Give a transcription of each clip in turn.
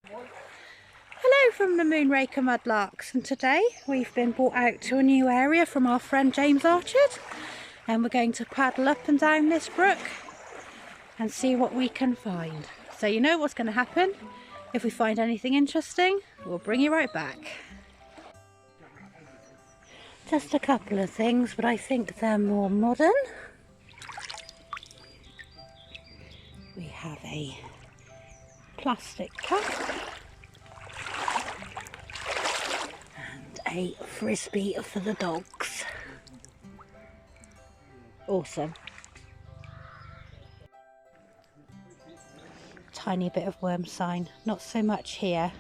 Hello from the Moonraker Mudlarks, and today we've been brought out to a new area from our friend James Archard, and we're going to paddle up and down this brook and see what we can find. So you know what's going to happen. If we find anything interesting, we'll bring you right back. Just a couple of things, but I think they're more modern. We have a plastic cup and a frisbee for the dogs. Awesome. Tiny bit of worm sign, not so much here.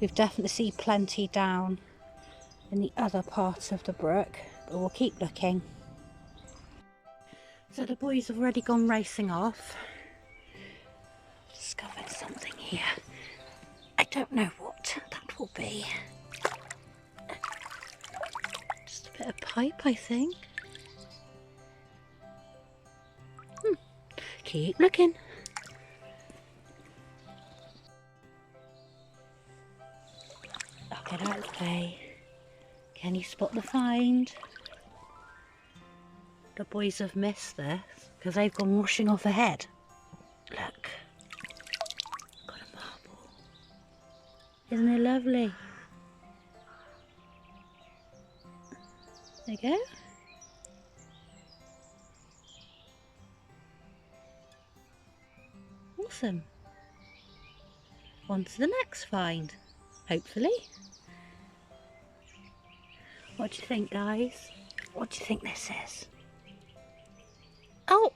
We've definitely seen plenty down in the other part of the brook, but we'll keep looking. So the boys have already gone racing off. Discovered something here. I don't know what that will be. Just a bit of pipe, I think. Keep looking. I'll get out of the way. Can you spot the find? The boys have missed this because they've gone washing off ahead. Look. Got a marble. Isn't it lovely? There you go. Awesome. On to the next find, hopefully. What do you think, guys? What do you think this is? Oh!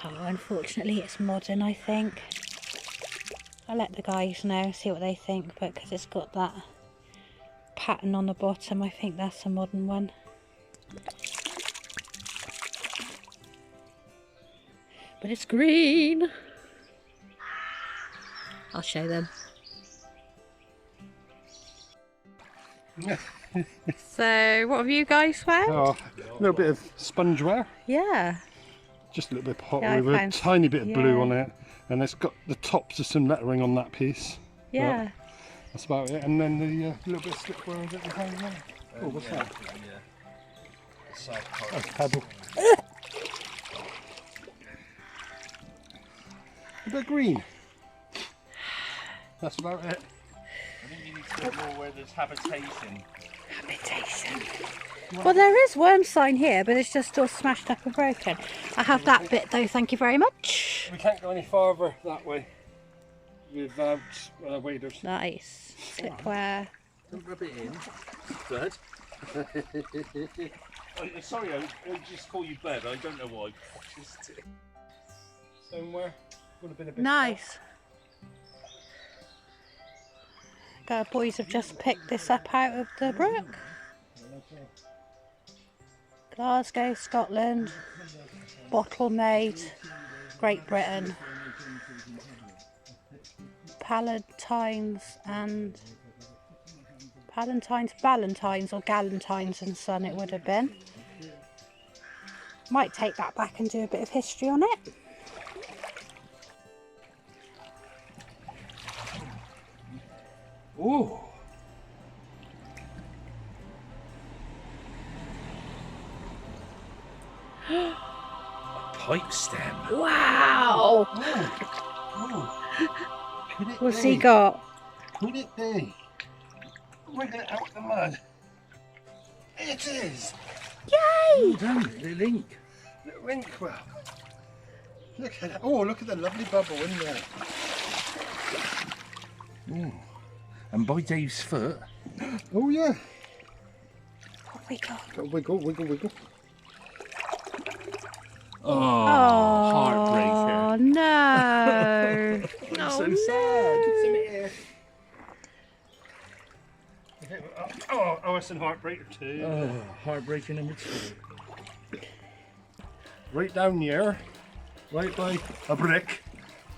Oh, unfortunately it's modern, I think. I'll let the guys know, see what they think, but because it's got that pattern on the bottom, I think that's a modern one. But it's green. I'll show them. So, what have you guys found? Oh, a little bit of spongeware. Yeah. Just a little bit of pottery Yeah, with a tiny bit of blue on it. And it's got the tops of some lettering on that piece. Yeah. But that's about it. And then the little bit of slipware that behind there. Oh, what's that? Oh, pebble. A bit green. That's about it. I think you need to look more where there's habitation. Habitation. Well, there is worm sign here, but it's just all smashed up and broken. I have that bit though, thank you very much. We can't go any farther that way without waders. Nice. Slipware. Don't rub it in. Bird. Sorry, I just call you Bird. I don't know why. Somewhere. Would have been a bit Nice. The boys have just picked this up out of the brook. Glasgow, Scotland, bottle made, Great Britain, Valentine's or Galentine's and Son it would have been. Might take that back and do a bit of history on it. Ooh. Pipe stem. Wow! What's he got? Could it be? Wiggle it out the mud. It is! Yay! Well done, little ink. Little inkwell. Look at that. Oh, look at the lovely bubble in there. Ooh. And by Dave's foot. Oh yeah. What we got? Got wiggle, wiggle, wiggle. Oh, Oh heartbreaker. no! I'm so sad. Oh, it's a heartbreaker too. Oh, heartbreaker number 2. Right down here, right by a brick,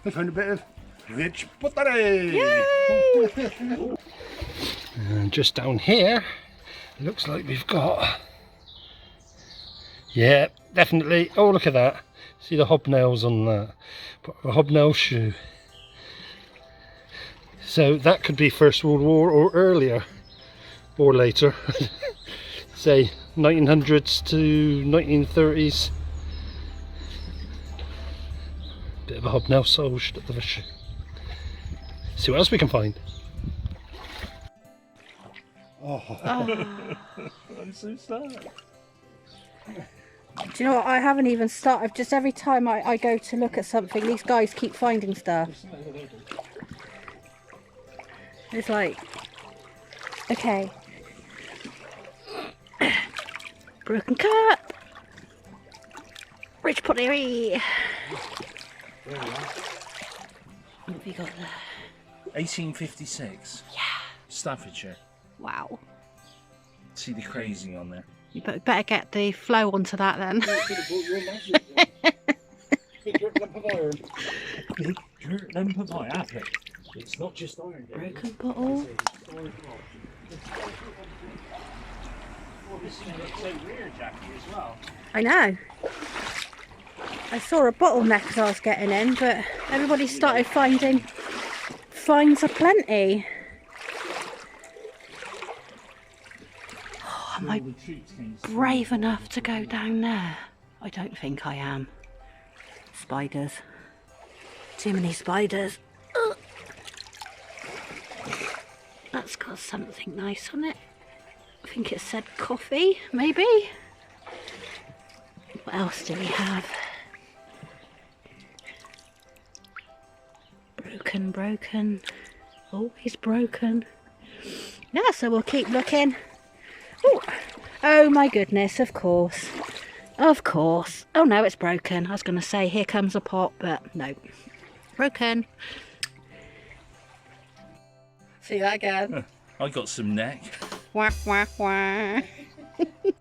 I found a bit of rich pottery. And just down here, it looks like we've got, yeah, definitely. Oh, look at that. See the hobnails on that? A hobnail shoe. So that could be First World War or earlier, or later. Say 1900s to 1930s. Bit of a hobnail sole of a shoe. See what else we can find. Oh. I'm so sad. Do you know what? I haven't even started. Just every time I go to look at something, these guys keep finding stuff. It's like, okay. Broken cup. Rich pottery. There we are. What have you got there? 1856. Yeah. Staffordshire. Wow. See the crazy on there. You better get the flow onto that then. Big dirt lump of iron. Big dirt lump of iron. It's not just iron. Broken bottle. Oh, this thing looks so weird, Jackie, as well. I know. I saw a bottleneck as I was getting in, but everybody started finding finds aplenty. Oh, am I brave enough to go down there? I don't think I am. Spiders. Too many spiders. Ugh. That's got something nice on it. I think it said coffee, maybe? What else do we have? Broken. Always broken. Yeah, so we'll keep looking. Ooh. Oh my goodness, of course. Of course. Oh no, it's broken. I was going to say, here comes a pot, but no. Broken. See that again? I got some neck. Wah, wah, wah. Here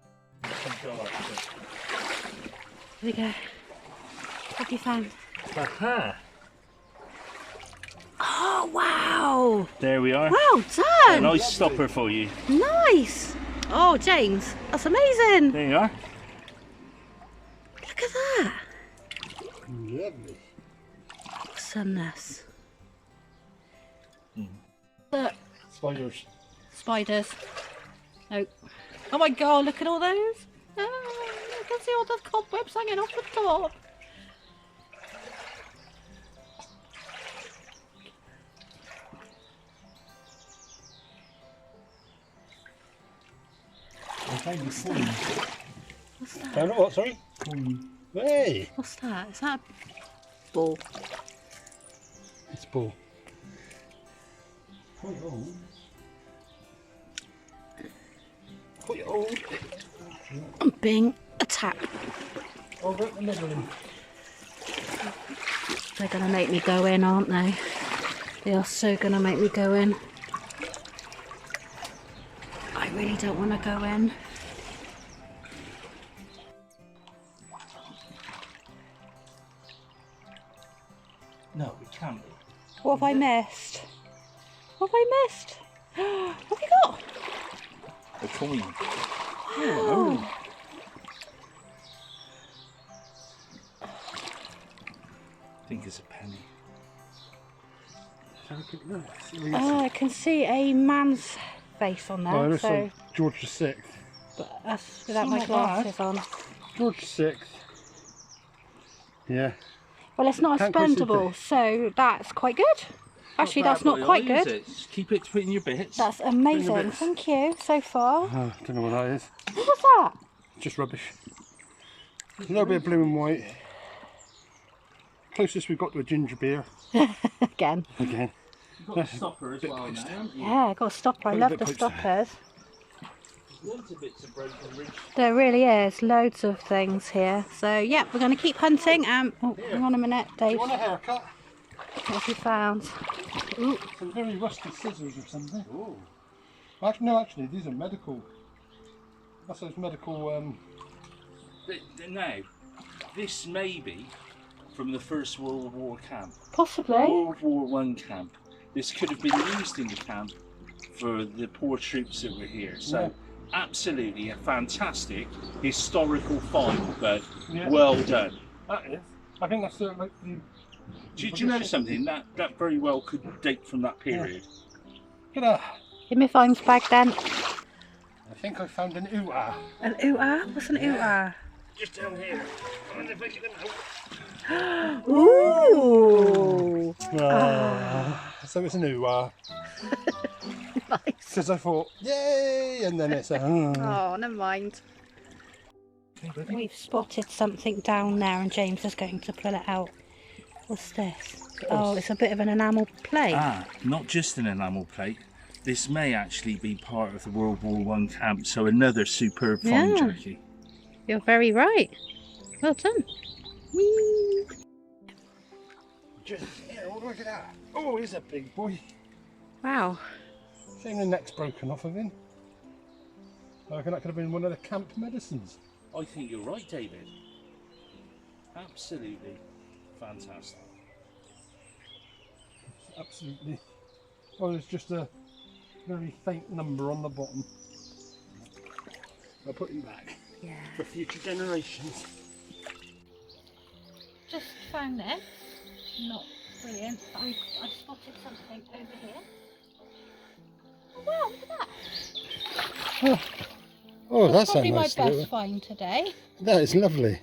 we go. What have you found? Aha! Oh, wow. There we are. Well A done. nice stopper for you. Nice. Oh, James, that's amazing. There you are. Look at that. Lovely. Awesomeness. Look, Spiders. spiders. Oh. Oh my god, look at all those. Oh, I can see all the cobwebs hanging off the top. What's that? Found it what, sorry? Hey! What's that? Is that a ball? It's a ball. Quite old. Quite old. I'm being attacked. Oh, right in the middle. They're going to make me go in, aren't they? They are so going to make me go in. I really don't want to go in. No, it can't be. What have I missed? What have I missed? What have you got? A coin. Oh. I think it's a penny. Have a quick look. See what you Oh, I can see a man's face on there. Oh, it looks so, like George VI. but that's without my not bad. glasses on. George VI. Yeah. Well, it's not Can't quite see expendable, so that's quite good. Actually, that's not quite good. Just keep it between your bits. That's amazing. bits. Thank you so far. Oh, don't know what that is. What was that? Just rubbish. A little bit of blue and white. Closest we've got to a ginger beer. Again. Again. You've got a stopper as well now, haven't you? Yeah, I got a stopper. I Quite a love bit the poached. stoppers. Loads of bits of broken ridge. There really is loads of things here. So yeah, we're going to keep hunting. Oh, hang on a minute, Dave. Want a haircut? What have you found? Ooh. Some very rusty scissors or something. Oh. Actually, no, actually, these are medical. That's those medical. Now, this may be from the First World War camp. Possibly. World War I camp. This could have been used in the camp for the poor troops that were here. So, Yeah. absolutely a fantastic historical find, but Yeah. well done. That is. I think that's like the... Do you know something? That very well could date from that period. Look at that. Give me phone's bag then. I think I found an ooh-ah. An ooh-ah? What's an ooh-ah? Just down here. I wonder if I get them out. Ooh! So it's an ooh-ah. Nice. Because I thought, yay! And then it's a... Oh, never mind. We've spotted something down there and James is going to pull it out. What's this? Oh, it's a bit of an enamel plate. Ah, not just an enamel plate. This may actually be part of the World War I camp, so another superb find, Jackie. You're very right. Well done. Whee! Just here, look at that. Oh, he's a big boy. Wow. Shame the neck's broken off of him. I reckon that could have been one of the camp medicines. I think you're right, David. Absolutely fantastic. Absolutely. Oh, there's just a very faint number on the bottom. I'll put him back. Yeah. For future generations. Just found this. Not brilliant. I spotted something over here. Wow, look at that. Oh, that's probably a nice my best little... find today. That is lovely.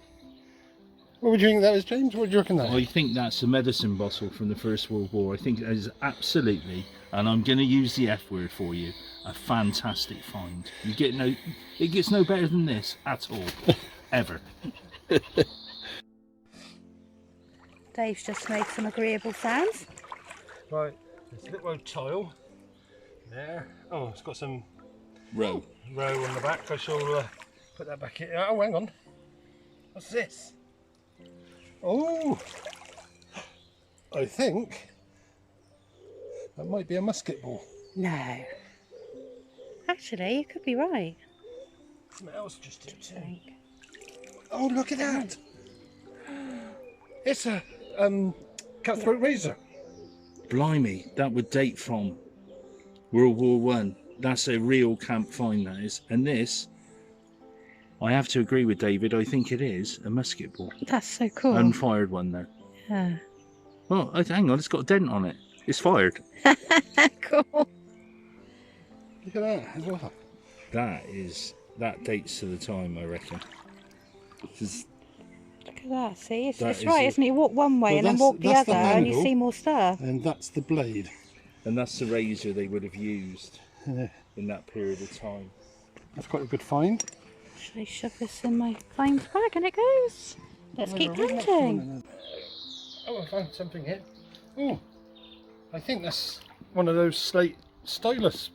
What would you think that was, James? What do you reckon that? I think that's a medicine bottle from the First World War. I think that is absolutely, and I'm going to use the F word for you, a fantastic find. You get no, it gets no better than this at all, ever. Dave's just made some agreeable sounds. Right, there's a little old tile there. Oh, it's got some Row. row on the back. I shall put that back in. Oh, hang on. What's this? Oh, I think that might be a musket ball. No. Actually, you could be right. Something else just did too. Oh, look at that! It's a cutthroat razor. Blimey, that would date from World War One. That's a real camp find, that is. And this, I have to agree with David, I think it is a musket ball. That's so cool. Unfired one though. Yeah. Well, hang on, it's got a dent on it. It's fired. Cool. Look at that as well. That dates to the time, I reckon. Look at that, see? It's That right, is isn't it? You walk one way Well, and then walk the that's other the and you handle. see more stuff. And that's the blade. And that's the razor they would have used Yeah. in that period of time. That's quite a good find. Should I shove this in my finds bag and it goes? Let's keep hunting. Oh, I found something here. Oh, I think that's one of those slate stylus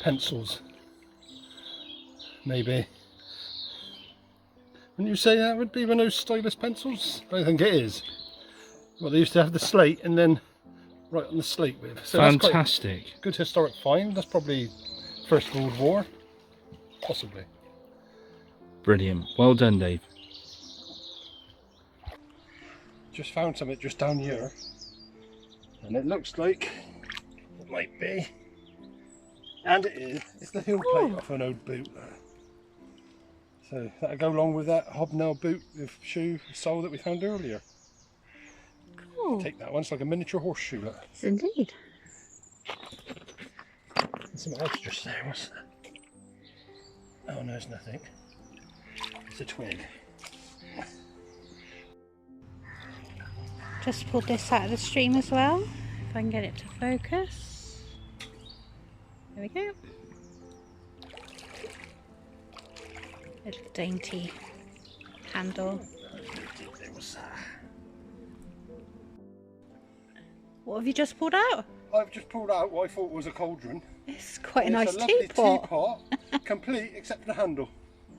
pencils. Maybe. Wouldn't you say that would be one of those stylus pencils? I think it is. Well, they used to have the slate and then write on the slate with. So Fantastic. that's quite a good historic find. That's probably First World War, possibly. Brilliant. Well done, Dave. Just found something just down here, and it looks like it might be, and it is. It's the heel plate off an old boot. So that'll go along with that hobnail boot with shoe sole that we found earlier. Cool. Take that one. It's like a miniature horseshoe. Look. Yes, indeed. There's something else just there. What's that? Oh no, it's nothing. It's a twig. Just pulled this out of the stream as well. If I can get it to focus. There we go. Little dainty handle. What have you just pulled out? I've just pulled out what I thought was a cauldron. It's quite a And nice it's a lovely teapot. complete except for the handle.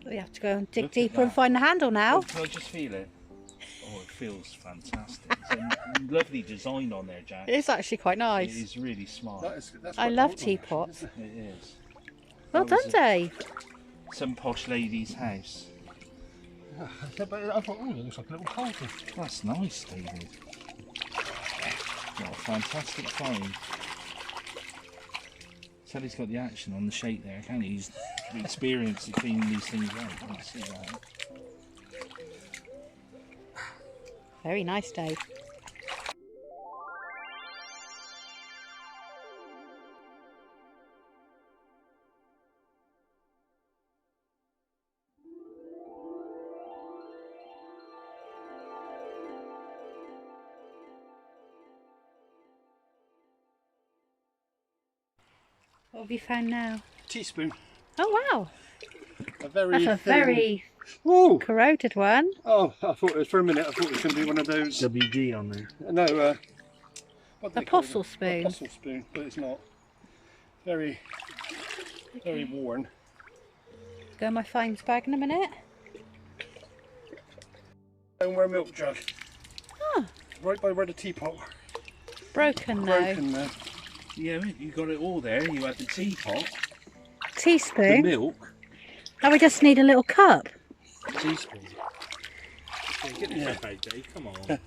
We have to go and dig Look at deeper and that. find the handle now. Can I just feel it? Oh, it feels fantastic. It's a lovely design on there, Jack. It's actually quite It nice. is really smart. That's I quite love old one, teapots. actually, isn't it? It is. Well That was done, Dave. Some posh lady's house. Yeah, but I thought, oh, it looks like a little cauldron. That's nice, David. What a fantastic find. Sally's got the action on the shape there, can't he? He's experienced in cleaning these things out. Let's see that. Very nice, Dave. What have you found now? Teaspoon. Oh wow! A very That's a thin... very Whoa! corroded one. Oh, I thought it was, for a minute, I thought it was going to be one of those... WD on there. No, what do they call Apostle them? spoon. Apostle spoon, but it's not. Very, very worn. Go in my fines bag in a minute. Homeware milk jug. Oh, Right by where the teapot. broken though. Broken there. Yeah, you got it all there. You had the teapot, the Teaspoon. milk, Oh, we just need a little cup. teaspoon. Get the cup out, Dave. Come on.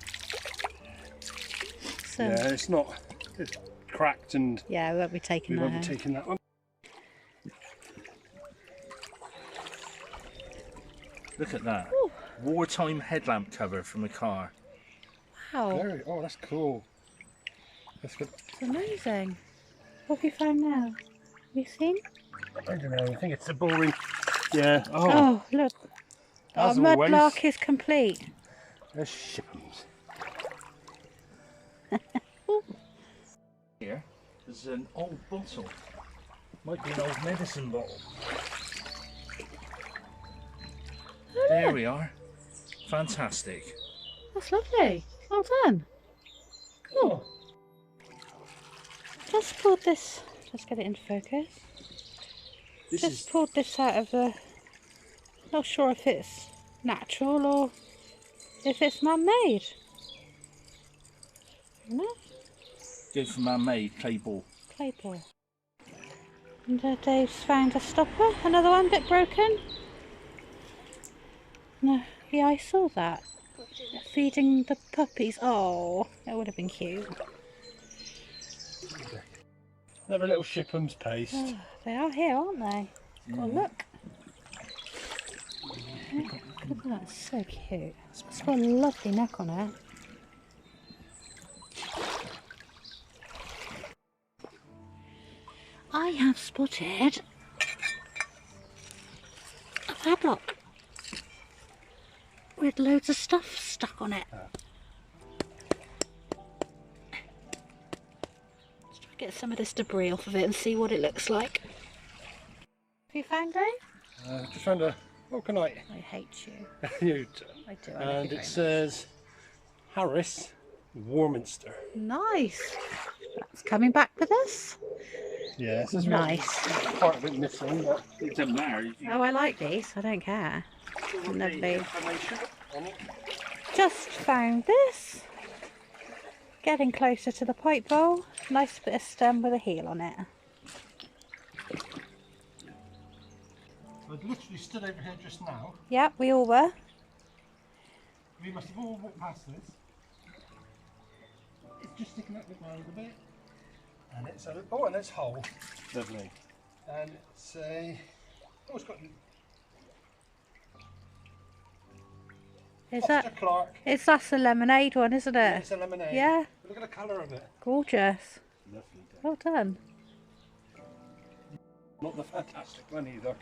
So, Yeah, it's not. It's cracked and yeah, we won't be we taking won't be that. taking that one. Look at that. Ooh. Wartime headlamp cover from a car. Wow, Very, oh, that's cool. That's good. it's amazing. What have you found now? Have you seen? I don't know, I think it's a boring. Yeah, oh, Oh, look. Our as always. mudlark is complete. There's shippums. Here, there's an old bottle. Might be an old medicine bottle. There we are. Fantastic. That's lovely. Well done. Oh, Just pulled this. Let's get it into focus. This Just is pulled this out of the. Not sure if it's natural or if it's man-made. No, good for man-made clay ball. clay ball. And Dave's found a stopper. Another one, bit broken. No, yeah, I saw that. Feeding the puppies. Oh, that would have been cute. another little shippum's paste. Oh, they are here, aren't they? Oh, look. Look at that, it's so cute. It's got a lovely neck on it. I have spotted a padlock with loads of stuff stuck on it. Let's try to get some of this debris off of it and see what it looks like. Have you found it? Just found a vulcanite. I hate you. You do. I do. I love you And very it much. says Harris Warminster. Nice. That's coming back with us. Yeah, this is Nice. part of it missing, but It doesn't matter. Oh, I like these. I don't care. Lovely. information on it. Just found this. Getting closer to the pipe bowl. Nice bit of stem with a heel on it. I literally stood over here just now. Yep, we all were. We must have all walked past this. It's just sticking up the ground a bit. And it's a, oh, and it's whole. Lovely. And it's a, oh, it's got Is Foster that? Clark. That's a lemonade one, isn't it? It's a lemonade. Yeah. Look at the colour of it. Gorgeous. Lovely. Well done. Not the fantastic one either.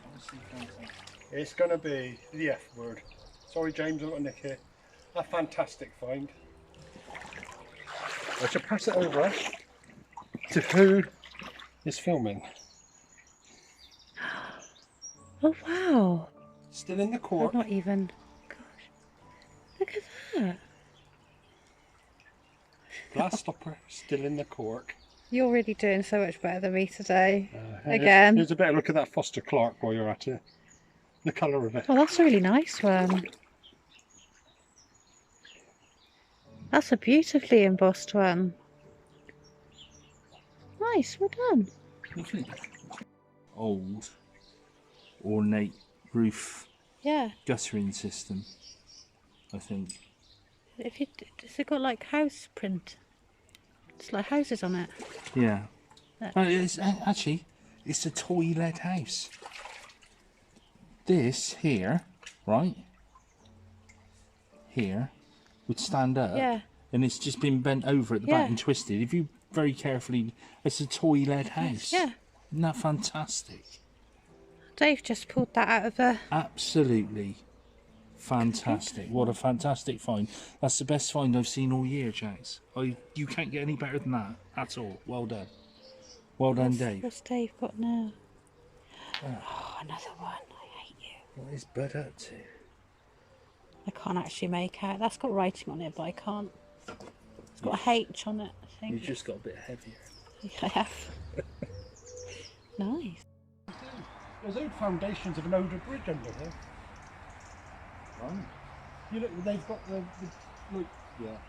It's going to be the F word. Sorry, James, I've got a nick here. A fantastic find. I shall pass it over to who is filming. Oh wow. Still in the I'm cork. not even. Gosh. Look at that. Glass stopper still in the cork. You're really doing so much better than me today. Here's- Again. Here's a better look at that Foster Clark while you're at it. The colour of it. Oh, that's a really nice one. That's a beautifully embossed one. Nice, well done. Lovely. Old, ornate roof Yeah. guttering system, I think. If you, has it got like house print? It's like houses on it. Yeah. Yeah. It's, actually, it's a toy-led house. This here, right? Here would stand up. Yeah. And it's just been bent over at the back and twisted. If you very carefully, it's a toy-led house. Yeah. Isn't that fantastic? Dave just pulled that out of the... Absolutely fantastic. What a fantastic find. That's the best find I've seen all year, Jax. You can't get any better than that at all. Well done. Well done, Dave. What's Dave got now? Oh, another one. I hate you. What is Bud up to? I can't actually make out. That's got writing on it, but I can't. It's got a H on it, I think. You've just got a bit heavier. I have. Nice. There's old foundations of an older bridge under here. Right. You look, they've got the like,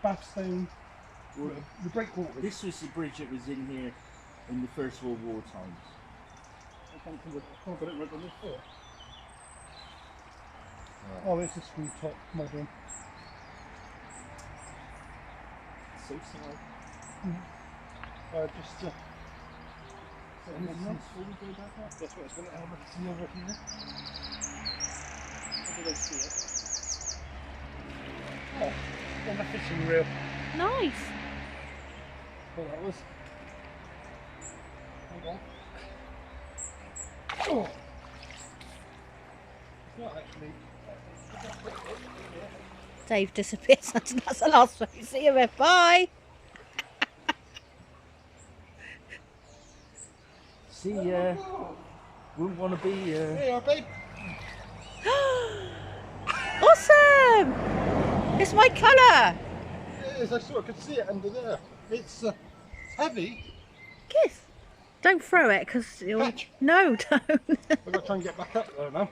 bath stone, the breakwater. This was the bridge that was in here in the First World War times. I can't get it right on this floor. Oh, it's a screw top modern. So sad. Just so Anything else before we go back up? that's what it's going to help us see over here. How do they see it? Oh, on the fishing reel. Nice. Oh, that was. Hold on. Oh. It's not actually. Dave disappears. That's the last time you see him. Bye. See, wouldn't want to be. There you are, babe. Awesome! It's my colour. It is. I sort of could see it under there. It's heavy. Kiss. Don't throw it because you'll. Catch. No, don't. I've got to try and get back up there now.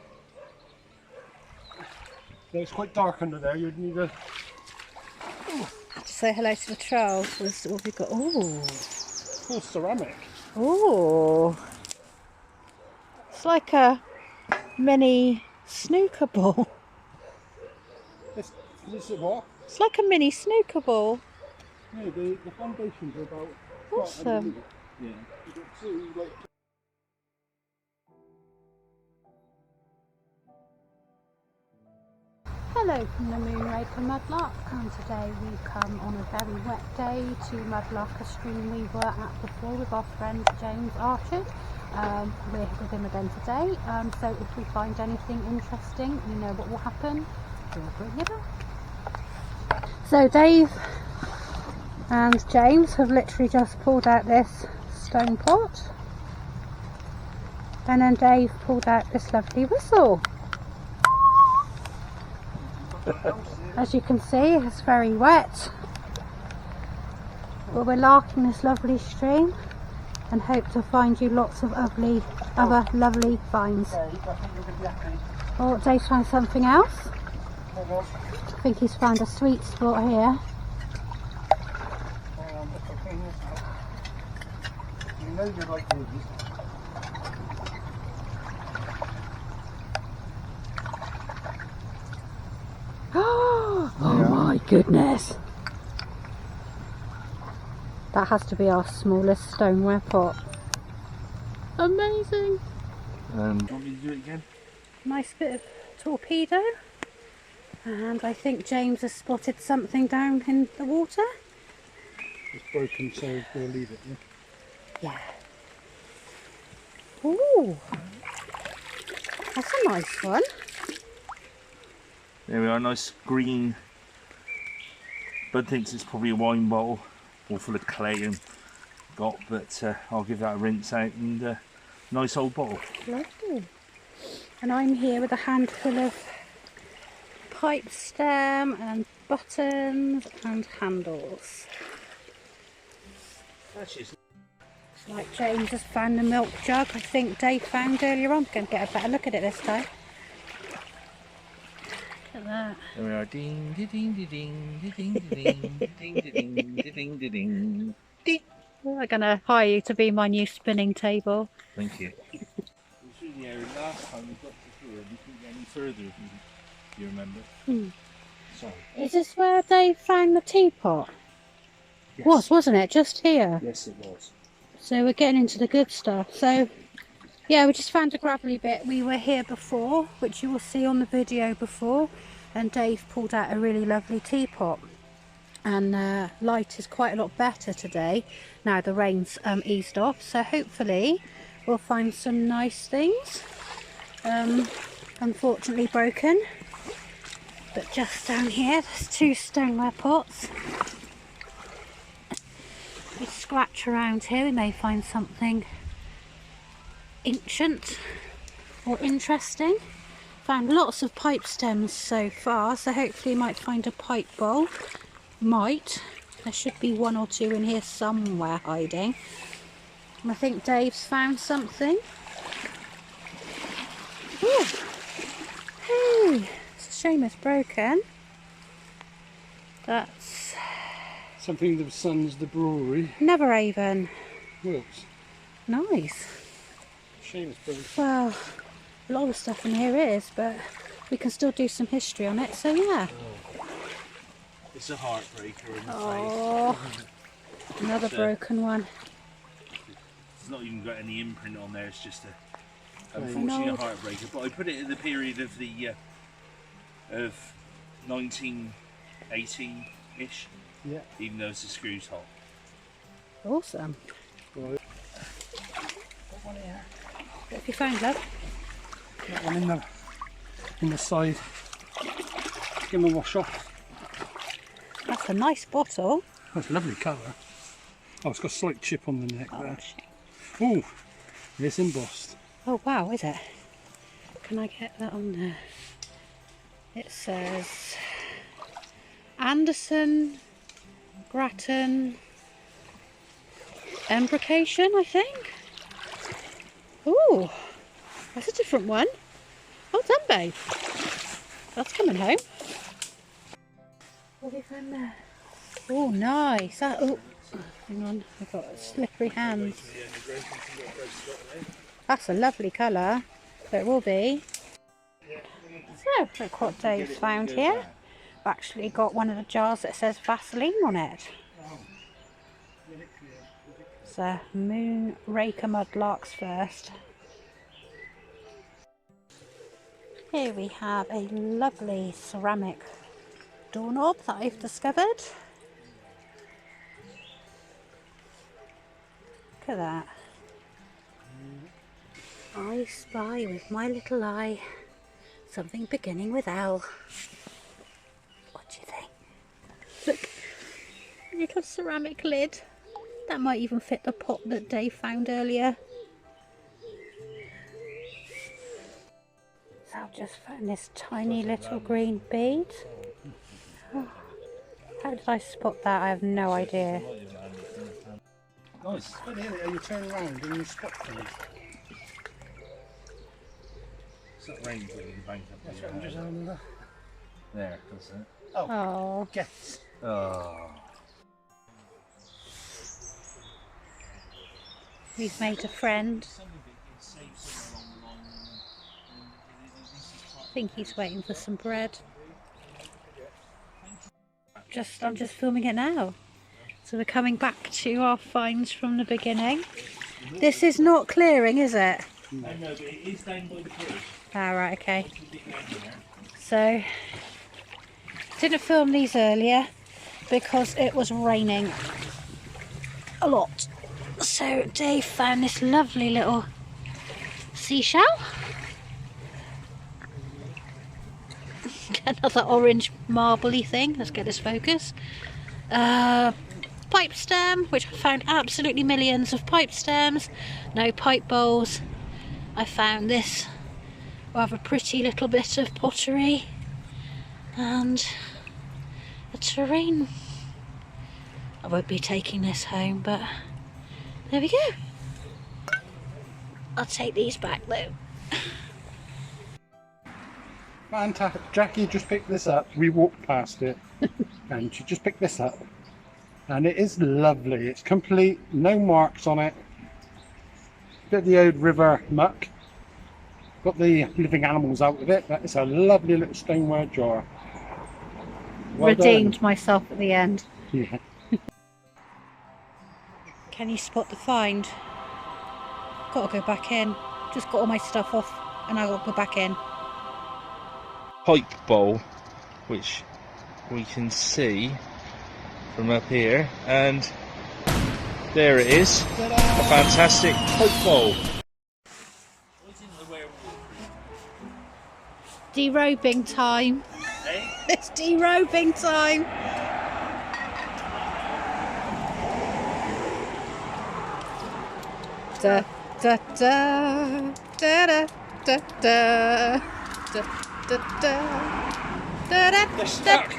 No, it's quite dark under there. You'd need a. Say hello to the trolls. What have we got? Oh. Full ceramic. Oh. It's like a mini snooker ball. This is what? It's like a mini snooker ball. Yeah, the foundations are about. Awesome. Yeah. You've got two, like. Hello from the Moonraker Mudlark, and today we come on a very wet day to mudlark a stream we were at before with our friend James Archard. We're with him again today, so if we find anything interesting, you know what will happen, we'll bring it up. So Dave and James have literally just pulled out this stone pot, and then Dave pulled out this lovely whistle. As you can see, it's very wet, but we're larking this lovely stream and hope to find you lots of other lovely finds. Oh, Dave's found something else. I think he's found a sweet spot here. You know you like these. Oh my goodness. That has to be our smallest stoneware pot. Amazing. Want me to do it again? Nice bit of torpedo. And I think James has spotted something down in the water. It's broken, so we'll leave it. Yeah. Ooh. That's a nice one. There we are, nice green. Bud thinks it's probably a wine bottle, all full of clay and got, but I'll give that a rinse out, and nice old bottle. Lovely. And I'm here with a handful of pipe stem and buttons and handles. It's like James has found the milk jug I think Dave found earlier on. Going to get a better look at it this time. Look at that. There we are. Ding, ding, ding, ding, ding, ding, ding, ding, ding, ding, ding, ding. We're going to hire you to be my new spinning table. Thank you. We were through the area last time we got to here and we couldn't get any further, if you remember. Sorry. Is this where Dave found the teapot? Yes. Wasn't it? Just here? Yes, it was. So we're getting into the good stuff. So yeah, we just found a gravelly bit. We were here before, which you will see on the video before, and Dave pulled out a really lovely teapot. and light is quite a lot better today. Now the rain's eased off, so hopefully we'll find some nice things. Unfortunately broken, but just down here there's 2 stoneware pots. If we scratch around here we may find something ancient or interesting. Found lots of pipe stems so far, so hopefully might find a pipe bowl. There should be 1 or 2 in here somewhere hiding. And I think Dave's found something. Ooh. Hey, it's a shame it's broken. That's Something the Sun's the brewery. Neverhaven. Works. Nice. Shame it's broken. Well, a lot of stuff in here is, but we can still do some history on it, so yeah. It's a heartbreaker in the Oh, another broken one. It's not even got any imprint on there, it's just unfortunately a heartbreaker. But I put it in the period of the of 1918-ish, Yeah. even though it's a screw top. Awesome. Right. What have you found, love? That one in the side. Give them a wash off. That's a nice bottle. That's a lovely colour. Oh, it's got a slight chip on the neck there. Shame. Oh, it's embossed. Oh wow, is it? Can I get that on there? It says Anderson, Grattan, Embrocation, I think. Ooh, that's a different one. Well done, babe. That's coming home. What have you found there? Oh, nice. Oh, hang on, I've got slippery hands. That's a lovely colour. So it will be. So, look what Dave's found here. I've actually got one of the jars that says Vaseline on it. So, Moon Raker Mudlarks first. Here we have a lovely ceramic doorknob that I've discovered. Look at that. I spy with my little eye something beginning with L. What do you think? Look, little ceramic lid. That might even fit the pot that Dave found earlier. So I've just found this tiny little green bead. Oh, how did I spot that? I have no idea. Nice. You turn around and you spot things. It's not raining when you bank up. That's what I'm just having a look. There, that's it. Oh, Guess. Oh. we've made a friend. I think he's waiting for some bread. I'm just filming it now. So we're coming back to our finds from the beginning. This is not clearing, is it? No, but it is down by the bridge. Ah, right, okay. So, didn't film these earlier because it was raining a lot. So Dave found this lovely little seashell. Another orange marbly thing. Let's get this focus. Pipe stem, which I found absolutely millions of pipe stems. No pipe bowls. I found this rather pretty little bit of pottery and a terrain. I won't be taking this home, but there we go. I'll take these back though. Fantastic. Jackie just picked this up. We walked past it and she just picked this up. And it is lovely. It's complete, no marks on it. Bit of the old river muck. Got the living animals out of it. But it's a lovely little stoneware jar. Well Redeemed done. myself at the end. Yeah. Can you spot the find? Gotta go back in. Just got all my stuff off and I gotta go back in. Pipe bowl, which we can see from up here, and there it is. A fantastic poke bowl. Derobing time. Hey? It's derobing time. Da da da da da da da da da da da. They're stuck.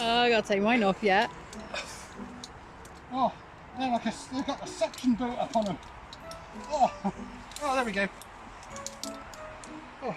Oh, I gotta take mine off yet. Oh, they've got a suction boot up on them. Oh, oh, there we go. Oh.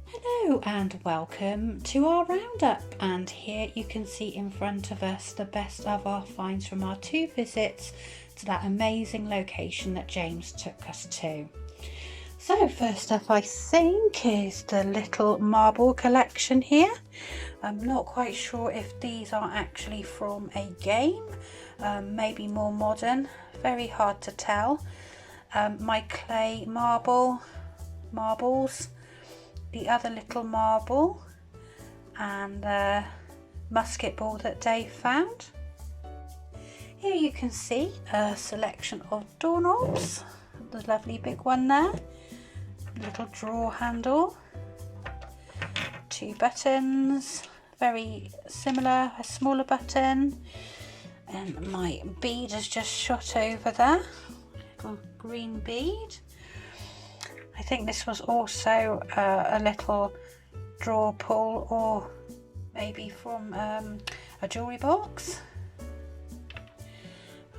Hello and welcome to our roundup, and here you can see in front of us the best of our finds from our 2 visits to that amazing location that James took us to. So first up, I think, is the little marble collection here. I'm not quite sure if these are actually from a game, maybe more modern, very hard to tell. My clay marbles, the other little marble, and the musket ball that Dave found. Here you can see a selection of doorknobs, the lovely big one there, little drawer handle, 2 buttons, very similar, a smaller button, and my bead has just shot over there, little green bead. I think this was also a little drawer pull, or maybe from a jewellery box.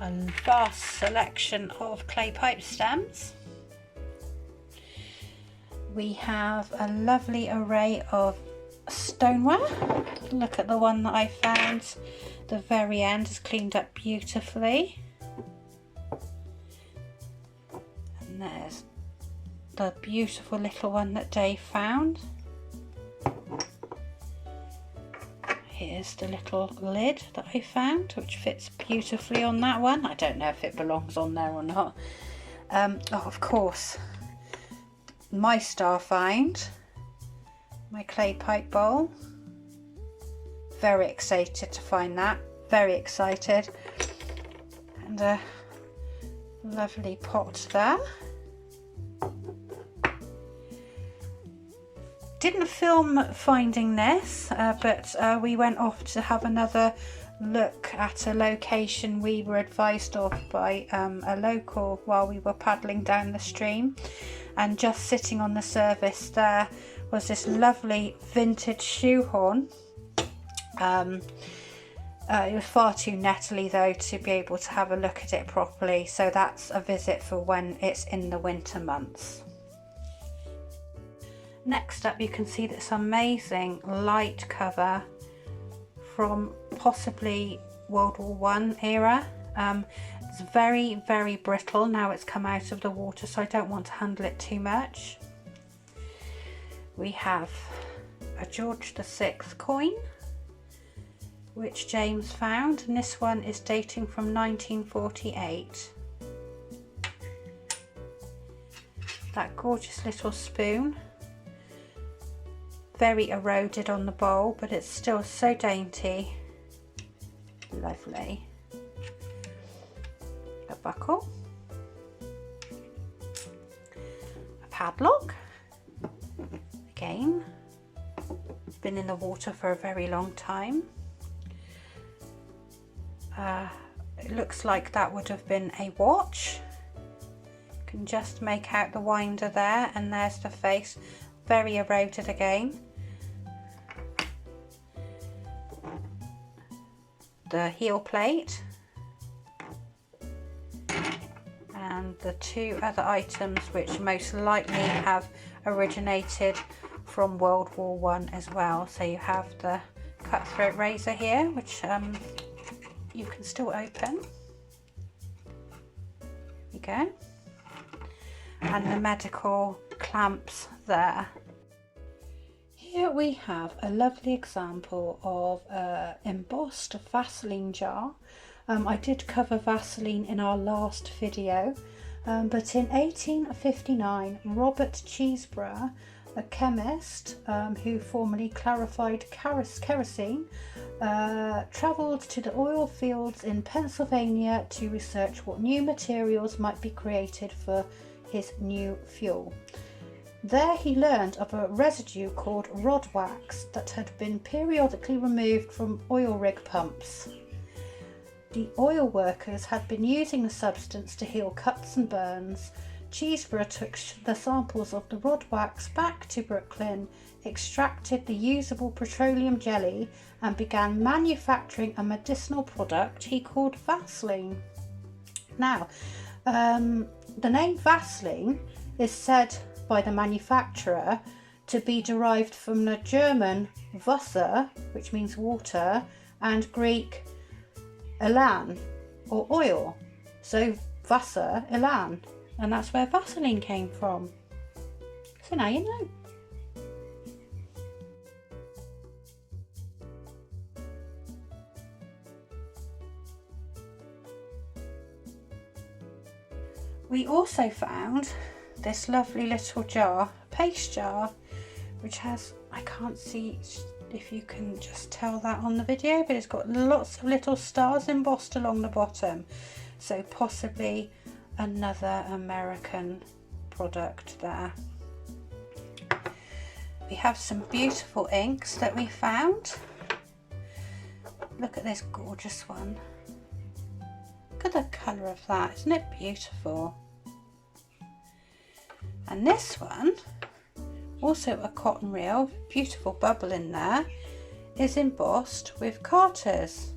A vast selection of clay pipe stems. We have a lovely array of stoneware. Look at the one that I found. The very end is cleaned up beautifully. And there's the beautiful little one that Dave found. Here's the little lid that I found, which fits beautifully on that one. I don't know if it belongs on there or not. Oh, of course, my star find, my clay pipe bowl. Very excited to find that, very excited. And a lovely pot there. Didn't film finding this, but we went off to have another look at a location we were advised of by a local while we were paddling down the stream, and just sitting on the service there was this lovely vintage shoehorn. It was far too nettly though to be able to have a look at it properly, so that's a visit for when it's in the winter months. Next up, you can see this amazing light cover from possibly World War I era. It's very, very brittle now it's come out of the water, so I don't want to handle it too much. We have a George VI coin, which James found, and this one is dating from 1948. That gorgeous little spoon. Very eroded on the bowl, but it's still so dainty. Lovely. A buckle. A padlock. Again, been in the water for a very long time. It looks like that would have been a watch. You can just make out the winder there, and there's the face. Very eroded again. The heel plate, and the 2 other items which most likely have originated from World War I as well. So you have the cutthroat razor here, which you can still open. There we go. And the medical clamps there. Here we have a lovely example of an embossed Vaseline jar I did cover Vaseline in our last video, but in 1859 Robert Cheeseborough, a chemist who formerly clarified kerosene, travelled to the oil fields in Pennsylvania to research what new materials might be created for his new fuel. There he learned of a residue called rod wax that had been periodically removed from oil rig pumps. The oil workers had been using the substance to heal cuts and burns. Cheeseborough took the samples of the rod wax back to Brooklyn, extracted the usable petroleum jelly, and began manufacturing a medicinal product he called Vaseline. Now, the name Vaseline is said by the manufacturer to be derived from the German Wasser, which means water, and Greek elan, or oil. So Wasser, elan, and that's where Vaseline came from. So now you know. We also found this lovely little jar, paste jar, which has, I can't see if you can just tell that on the video, but it's got lots of little stars embossed along the bottom, so possibly another American product there. We have some beautiful inks that we found. Look at this gorgeous one. Look at the colour of that, isn't it beautiful? And this one, also a cotton reel, beautiful bubble in there, is embossed with Carter's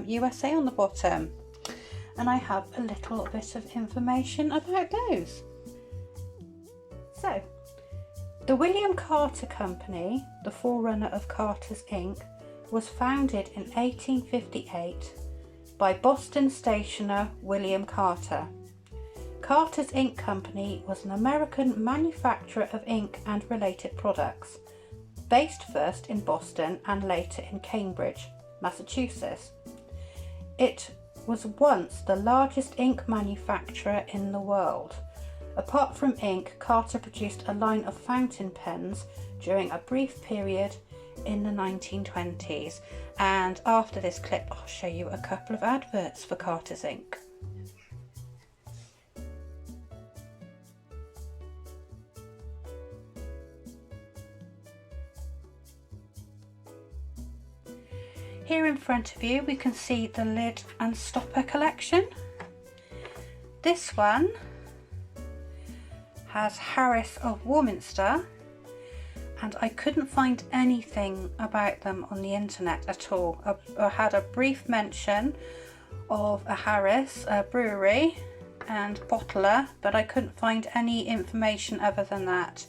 USA on the bottom. And I have a little bit of information about those. So, the William Carter Company, the forerunner of Carter's ink, was founded in 1858 by Boston stationer William Carter. Carter's Ink Company was an American manufacturer of ink and related products, based first in Boston and later in Cambridge, Massachusetts. It was once the largest ink manufacturer in the world. Apart from ink, Carter produced a line of fountain pens during a brief period in the 1920s, and after this clip I'll show you a couple of adverts for Carter's ink. Here in front of you we can see the lid and stopper collection. This one has Harris of Warminster, and I couldn't find anything about them on the internet at all. I had a brief mention of a Harris, a brewery and bottler, but I couldn't find any information other than that.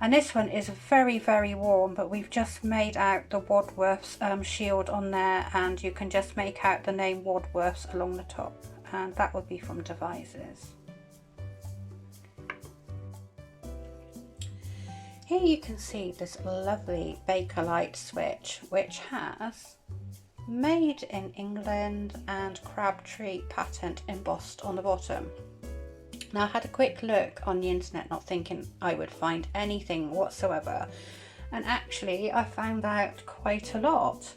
And this one is very, very warm, but we've just made out the Wadworth's shield on there, and you can just make out the name Wadworth's along the top, and that would be from Devices. Here you can see this lovely Bakelite switch, which has Made in England and Crabtree patent embossed on the bottom. Now I had a quick look on the internet, not thinking I would find anything whatsoever, and actually I found out quite a lot.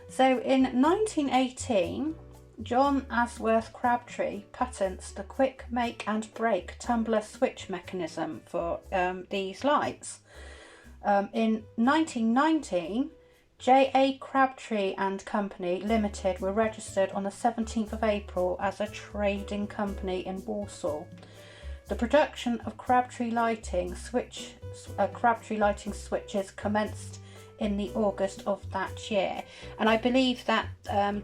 So in 1918, John Asworth Crabtree patents the quick make and break tumbler switch mechanism for these lights. In 1919, J.A. Crabtree and Company Limited were registered on the 17th of April as a trading company in Warsaw. The production of Crabtree lighting switches commenced in the August of that year, and I believe that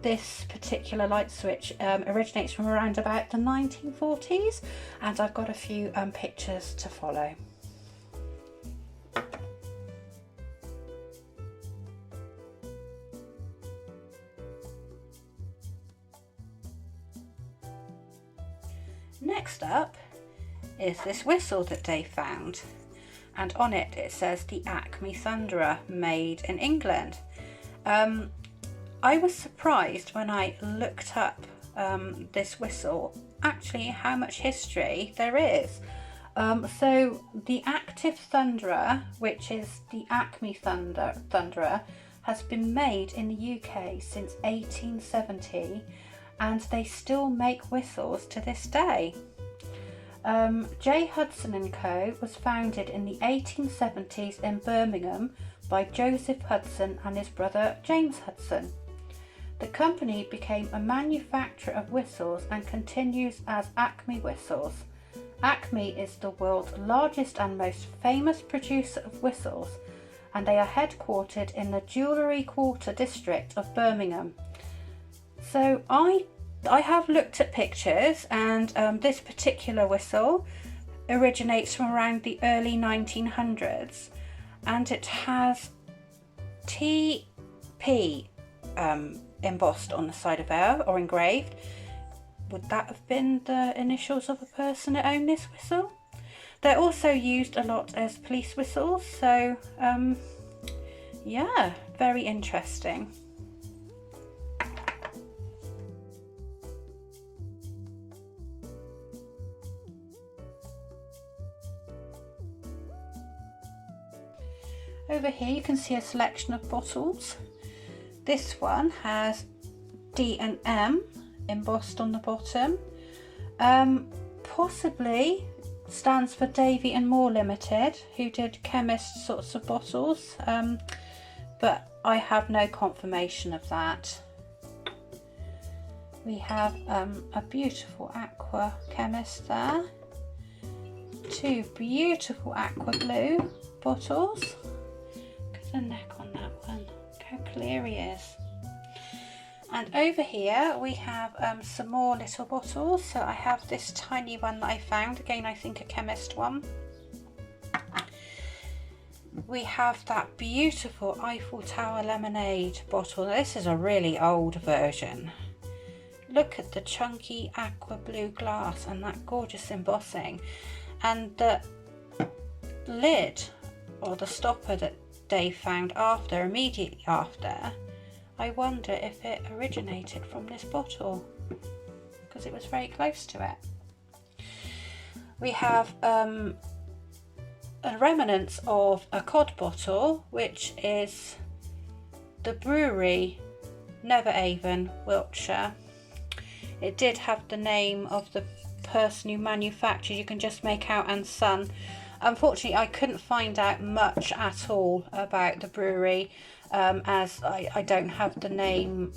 this particular light switch originates from around about the 1940s, and I've got a few pictures to follow. Next up is this whistle that Dave found, and on it says the Acme Thunderer, made in England. I was surprised when I looked up this whistle, actually how much history there is. So the active thunderer, which is the Acme thunderer, has been made in the UK since 1870, and they still make whistles to this day. J. Hudson and Co. was founded in the 1870s in Birmingham by Joseph Hudson and his brother James Hudson. The company became a manufacturer of whistles and continues as Acme Whistles. Acme is the world's largest and most famous producer of whistles, and they are headquartered in the Jewellery Quarter district of Birmingham. So I have looked at pictures, and this particular whistle originates from around the early 1900s, and it has TP embossed on the side of it, or engraved. Would that have been the initials of a person that owned this whistle? They're also used a lot as police whistles, so yeah, very interesting. Over here you can see a selection of bottles. This one has D&M embossed on the bottom. Possibly stands for Davy and Moore Limited, who did chemist sorts of bottles, but I have no confirmation of that. We have a beautiful aqua chemist there, two beautiful aqua blue bottles. Look at the neck on that one, look how clear he is. And over here we have some more little bottles. So I have this tiny one that I found, again I think a chemist one. We have that beautiful Eiffel Tower lemonade bottle. This is a really old version. Look at the chunky aqua blue glass and that gorgeous embossing. And the lid, or the stopper that Dave found immediately after, I wonder if it originated from this bottle, because it was very close to it. We have a remnants of a cod bottle, which is the brewery Neverhaven, Wiltshire. It did have the name of the person who manufactured, you can just make out, and son. Unfortunately I couldn't find out much at all about the brewery, as I don't have the name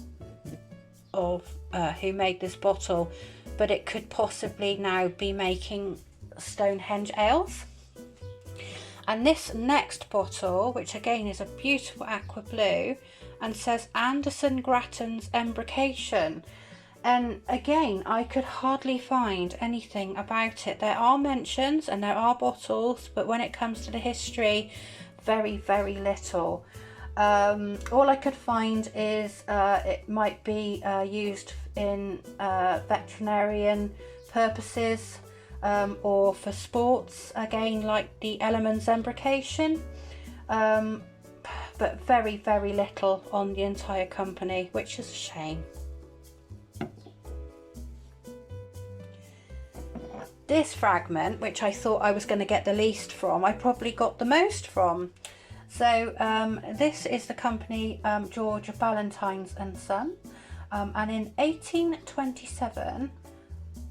of who made this bottle, but it could possibly now be making Stonehenge ales. And this next bottle, which again is a beautiful aqua blue and says Anderson Grattan's Embrocation, and again I could hardly find anything about it. There are mentions and there are bottles, but when it comes to the history, very little. All I could find is it might be used in veterinarian purposes, or for sports, again like the Ellerman's Embrocation, but very little on the entire company, which is a shame. This fragment, which I thought I was going to get the least from, I probably got the most from. So this is the company George Ballantyne's and Son, and in 1827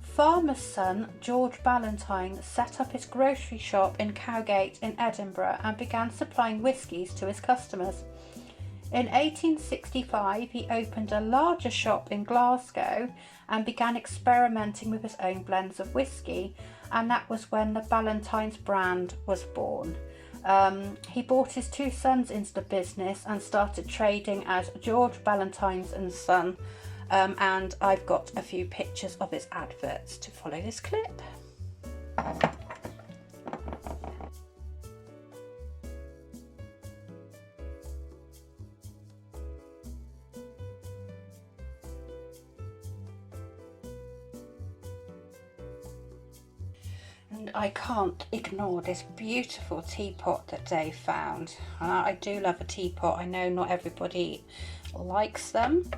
farmer's son George Ballantyne set up his grocery shop in Cowgate in Edinburgh and began supplying whiskies to his customers. In 1865 he opened a larger shop in Glasgow and began experimenting with his own blends of whisky, and that was when the Ballantyne's brand was born. He brought his two sons into the business and started trading as George Ballantyne's and Son, and I've got a few pictures of his adverts to follow this clip. And I can't ignore this beautiful teapot that Dave found. And I do love a teapot. I know not everybody likes them,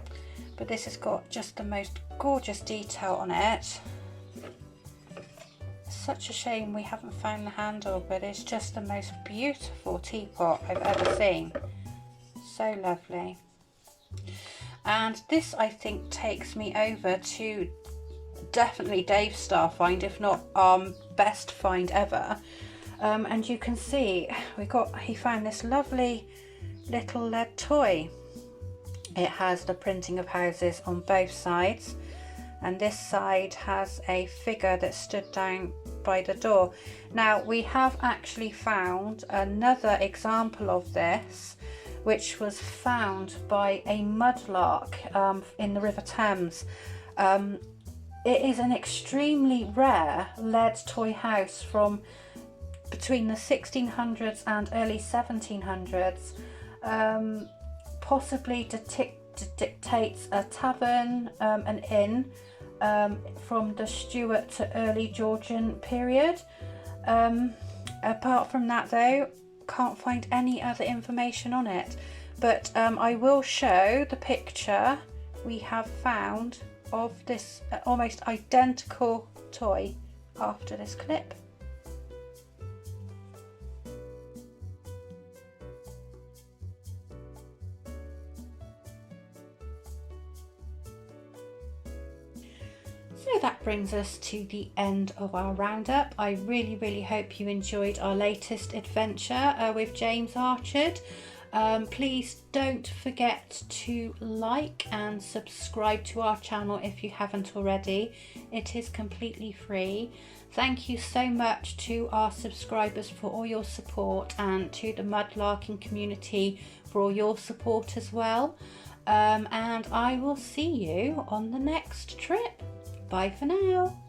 but this has got just the most gorgeous detail on it. Such a shame we haven't found the handle, but it's just the most beautiful teapot I've ever seen. So lovely. And this, I think, takes me over to definitely Dave's star find, if not our best find ever. And you can see he found this lovely little lead toy. It has the printing of houses on both sides, and this side has a figure that stood down by the door. Now we have actually found another example of this, which was found by a mudlark in the River Thames. It is an extremely rare lead toy house from between the 1600s and early 1700s. Possibly dictates a tavern, an inn, from the Stuart to early Georgian period. Apart from that though, can't find any other information on it. But I will show the picture we have found of this almost identical toy after this clip. So that brings us to the end of our roundup. I really hope you enjoyed our latest adventure with James Archard. Please don't forget to like and subscribe to our channel if you haven't already. It is completely free. Thank you so much to our subscribers for all your support, and to the mudlarking community for all your support as well. And I will see you on the next trip. Bye for now.